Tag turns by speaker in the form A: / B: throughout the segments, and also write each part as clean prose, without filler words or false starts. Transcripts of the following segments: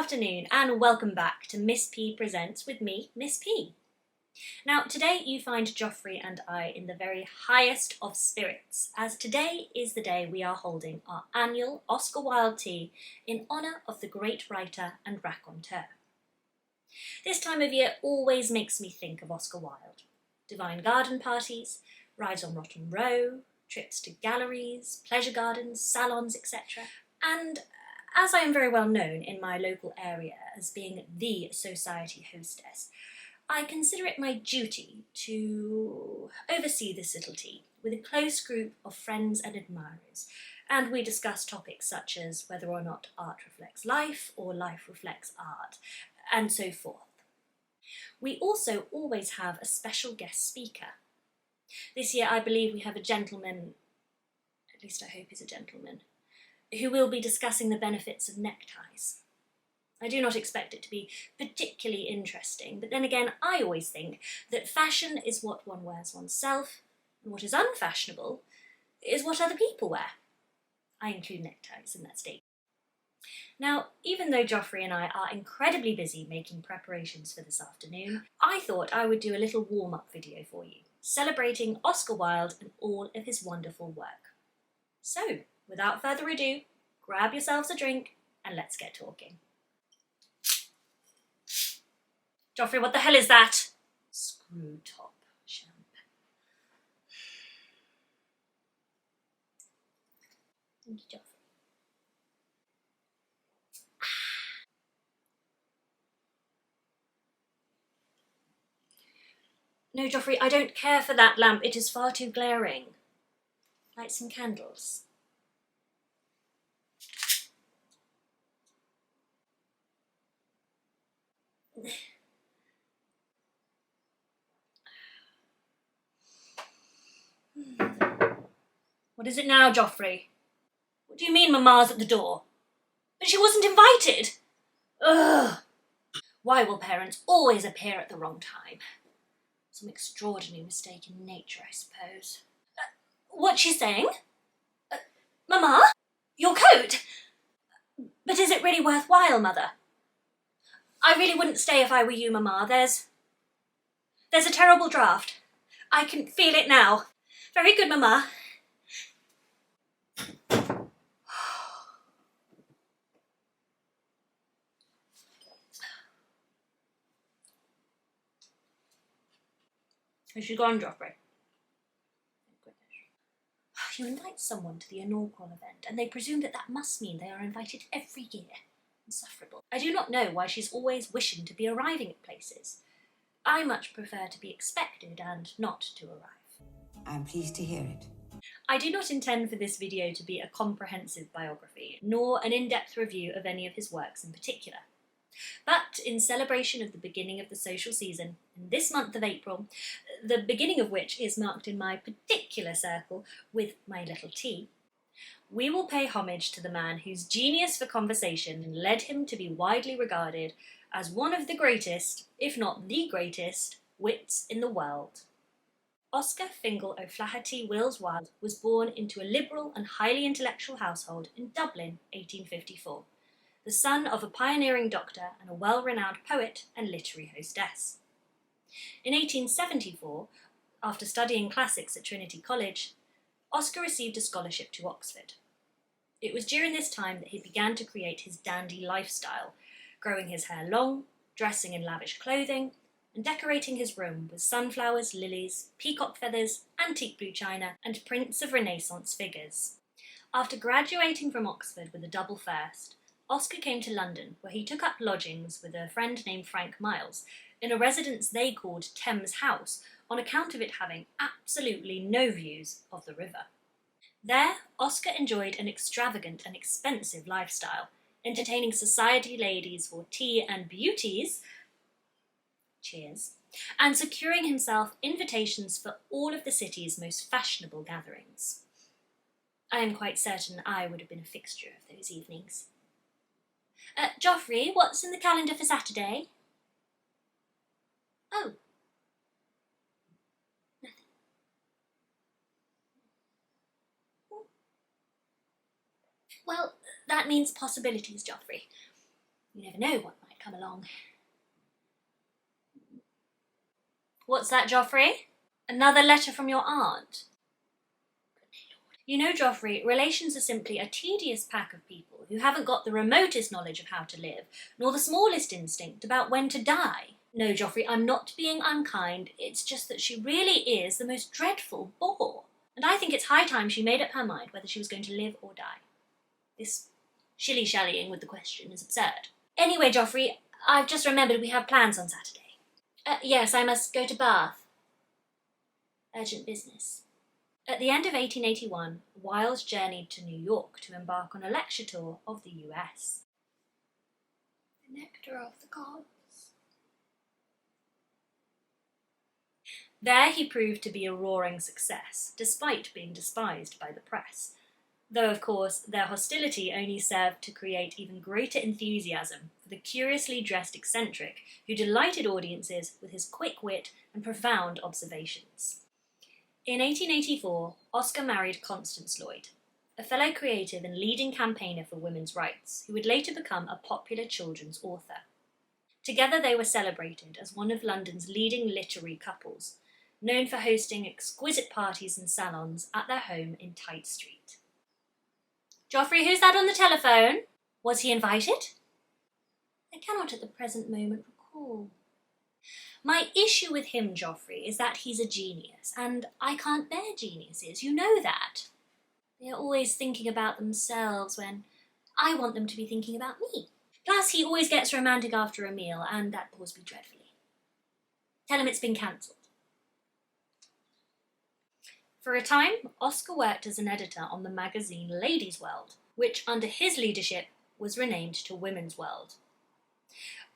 A: afternoon and welcome back to Miss P Presents with me, Miss P. Now today you find Joffrey and I in the very highest of spirits, as today is the day we are holding our annual Oscar Wilde tea in honour of the great writer and raconteur. This time of year always makes me think of Oscar Wilde. Divine garden parties, rides on Rotten Row, trips to galleries, pleasure gardens, salons, etc. And as I am very well known in my local area as being the society hostess, I consider it my duty to oversee this little tea with a close group of friends and admirers, and we discuss topics such as whether or not art reflects life or life reflects art, and so forth. We also always have a special guest speaker. This year I believe we have a gentleman, at least I hope he's a gentleman, who will be discussing the benefits of neckties. I do not expect it to be particularly interesting, but then again I always think that fashion is what one wears oneself, and what is unfashionable is what other people wear. I include neckties in that statement. Now, even though Joffrey and I are incredibly busy making preparations for this afternoon, I thought I would do a little warm-up video for you, celebrating Oscar Wilde and all of his wonderful work. So, without further ado, grab yourselves a drink and let's get talking. Joffrey, what the hell is that? Screw top champagne. Thank you, Joffrey. No, Joffrey, I don't care for that lamp. It is far too glaring. Light some candles. What is it now, Joffrey? What do you mean Mamma's at the door? But she wasn't invited! Ugh! Why will parents always appear at the wrong time? Some extraordinary mistake in nature, I suppose. What's she saying? Mamma? Your coat? But is it really worthwhile, Mother? I really wouldn't stay if I were you, Mamma. There's a terrible draught. I can feel it now. Very good, Mamma. Has she gone, Joffrey? You invite someone to the inaugural event, and they presume that that must mean they are invited every year. Insufferable. I do not know why she's always wishing to be arriving at places. I much prefer to be expected and not to arrive.
B: I'm pleased to hear it.
A: I do not intend for this video to be a comprehensive biography, nor an in-depth review of any of his works in particular. But in celebration of the beginning of the social season, in this month of April, the beginning of which is marked in my particular circle with my little tea, we will pay homage to the man whose genius for conversation led him to be widely regarded as one of the greatest, if not the greatest, wits in the world. Oscar Fingal O'Flaherty Wills Wilde was born into a liberal and highly intellectual household in Dublin, 1854. The son of a pioneering doctor and a well-renowned poet and literary hostess. In 1874, after studying classics at Trinity College, Oscar received a scholarship to Oxford. It was during this time that he began to create his dandy lifestyle, growing his hair long, dressing in lavish clothing, and decorating his room with sunflowers, lilies, peacock feathers, antique blue china, and prints of Renaissance figures. After graduating from Oxford with a double first, Oscar came to London, where he took up lodgings with a friend named Frank Miles, in a residence they called Thames House, on account of it having absolutely no views of the river. There, Oscar enjoyed an extravagant and expensive lifestyle, entertaining society ladies for tea and beauties, cheers, and securing himself invitations for all of the city's most fashionable gatherings. I am quite certain I would have been a fixture of those evenings. Joffrey, what's in the calendar for Saturday? Oh. Nothing. Well, that means possibilities, Joffrey. You never know what might come along. What's that, Joffrey? Another letter from your aunt? You know, Joffrey, relations are simply a tedious pack of people who haven't got the remotest knowledge of how to live, nor the smallest instinct about when to die. No, Joffrey, I'm not being unkind. It's just that she really is the most dreadful bore. And I think it's high time she made up her mind whether she was going to live or die. This shilly-shallying with the question is absurd. Anyway, Joffrey, I've just remembered we have plans on Saturday. Yes, I must go to Bath. Urgent business. At the end of 1881, Wilde journeyed to New York to embark on a lecture tour of the US. The nectar of the gods. There he proved to be a roaring success, despite being despised by the press. Though, of course, their hostility only served to create even greater enthusiasm for the curiously dressed eccentric who delighted audiences with his quick wit and profound observations. In 1884, Oscar married Constance Lloyd, a fellow creative and leading campaigner for women's rights, who would later become a popular children's author. Together they were celebrated as one of London's leading literary couples, known for hosting exquisite parties and salons at their home in Tite Street. Joffrey, who's that on the telephone? Was he invited? I cannot at the present moment recall. My issue with him, Joffrey, is that he's a genius, and I can't bear geniuses, you know that. They are always thinking about themselves when I want them to be thinking about me. Plus, he always gets romantic after a meal, and that bores me dreadfully. Tell him it's been cancelled. For a time, Oscar worked as an editor on the magazine Ladies' World, which, under his leadership, was renamed to Women's World.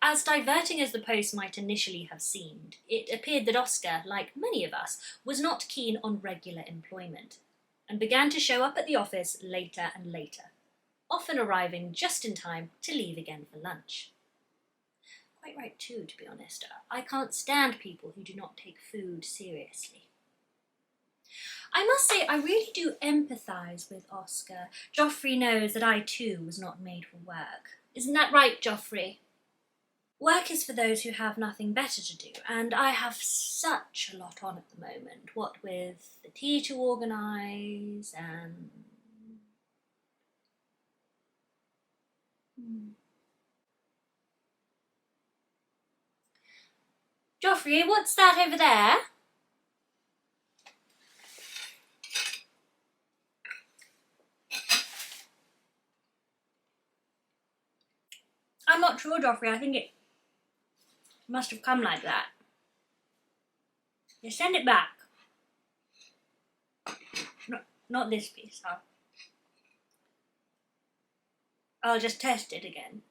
A: As diverting as the post might initially have seemed, it appeared that Oscar, like many of us, was not keen on regular employment, and began to show up at the office later and later, often arriving just in time to leave again for lunch. Quite right too, to be honest. I can't stand people who do not take food seriously. I must say, I really do empathise with Oscar. Joffrey knows that I too was not made for work. Isn't that right, Joffrey? Work is for those who have nothing better to do, and I have such a lot on at the moment, what with the tea to organise and... Joffrey, what's that over there? I'm not sure, Joffrey. I think it must have come like that. You send it back. No, not this piece. I'll just test it again.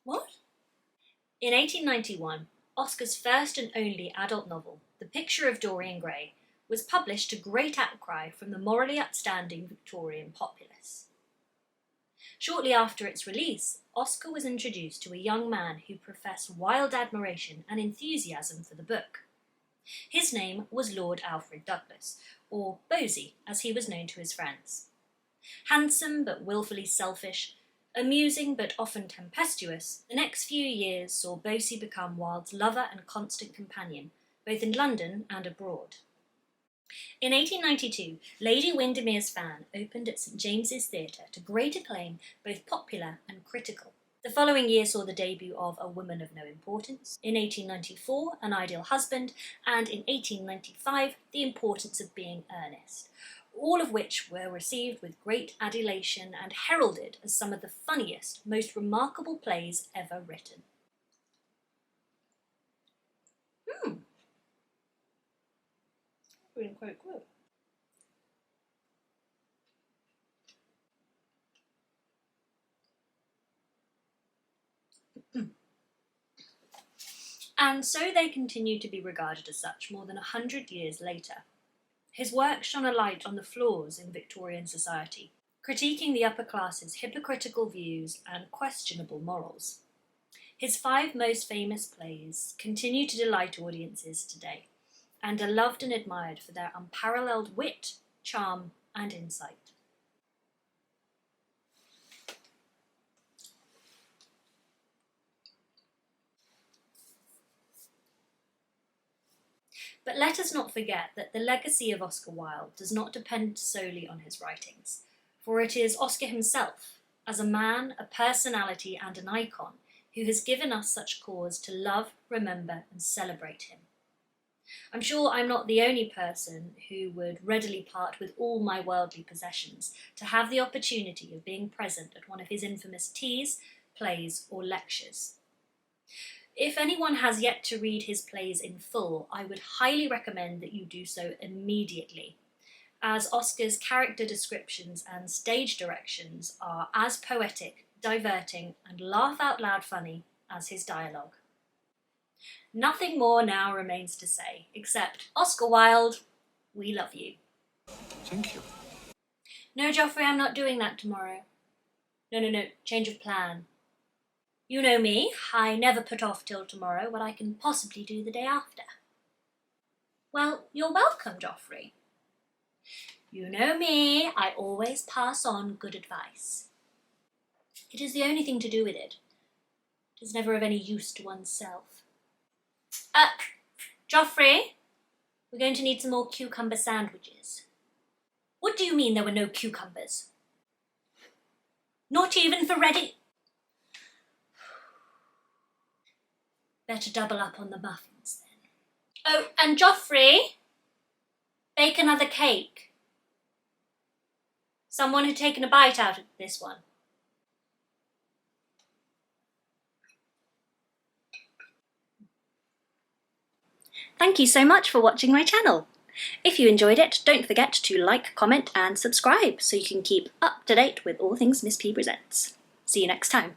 A: What? In 1891, Oscar's first and only adult novel, The Picture of Dorian Gray, was published to great outcry from the morally upstanding Victorian populace. Shortly after its release, Oscar was introduced to a young man who professed wild admiration and enthusiasm for the book. His name was Lord Alfred Douglas, or Bosie, as he was known to his friends. Handsome but wilfully selfish, amusing but often tempestuous, the next few years saw Bosie become Wilde's lover and constant companion, both in London and abroad. In 1892, Lady Windermere's Fan opened at St James's Theatre to great acclaim, both popular and critical. The following year saw the debut of A Woman of No Importance, in 1894, An Ideal Husband, and in 1895, The Importance of Being Earnest, all of which were received with great adulation and heralded as some of the funniest, most remarkable plays ever written. Doing quite good. And so they continue to be regarded as such more than 100 years later. His work shone a light on the flaws in Victorian society, critiquing the upper class's hypocritical views and questionable morals. His 5 most famous plays continue to delight audiences today, and are loved and admired for their unparalleled wit, charm, and insight. But let us not forget that the legacy of Oscar Wilde does not depend solely on his writings, for it is Oscar himself, as a man, a personality and an icon, who has given us such cause to love, remember and celebrate him. I'm sure I'm not the only person who would readily part with all my worldly possessions to have the opportunity of being present at one of his infamous teas, plays or lectures. If anyone has yet to read his plays in full, I would highly recommend that you do so immediately, as Oscar's character descriptions and stage directions are as poetic, diverting and laugh-out-loud funny as his dialogue. Nothing more now remains to say, except, Oscar Wilde, we love you.
B: Thank you.
A: No, Joffrey, I'm not doing that tomorrow. No, change of plan. You know me, I never put off till tomorrow what I can possibly do the day after. Well, you're welcome, Joffrey. You know me, I always pass on good advice. It is the only thing to do with it. It is never of any use to oneself. Joffrey, we're going to need some more cucumber sandwiches. What do you mean there were no cucumbers? Not even for ready... Better double up on the muffins then. Oh, and Joffrey, bake another cake. Someone had taken a bite out of this one. Thank you so much for watching my channel. If you enjoyed it, don't forget to like, comment and subscribe so you can keep up to date with all things Miss P Presents. See you next time.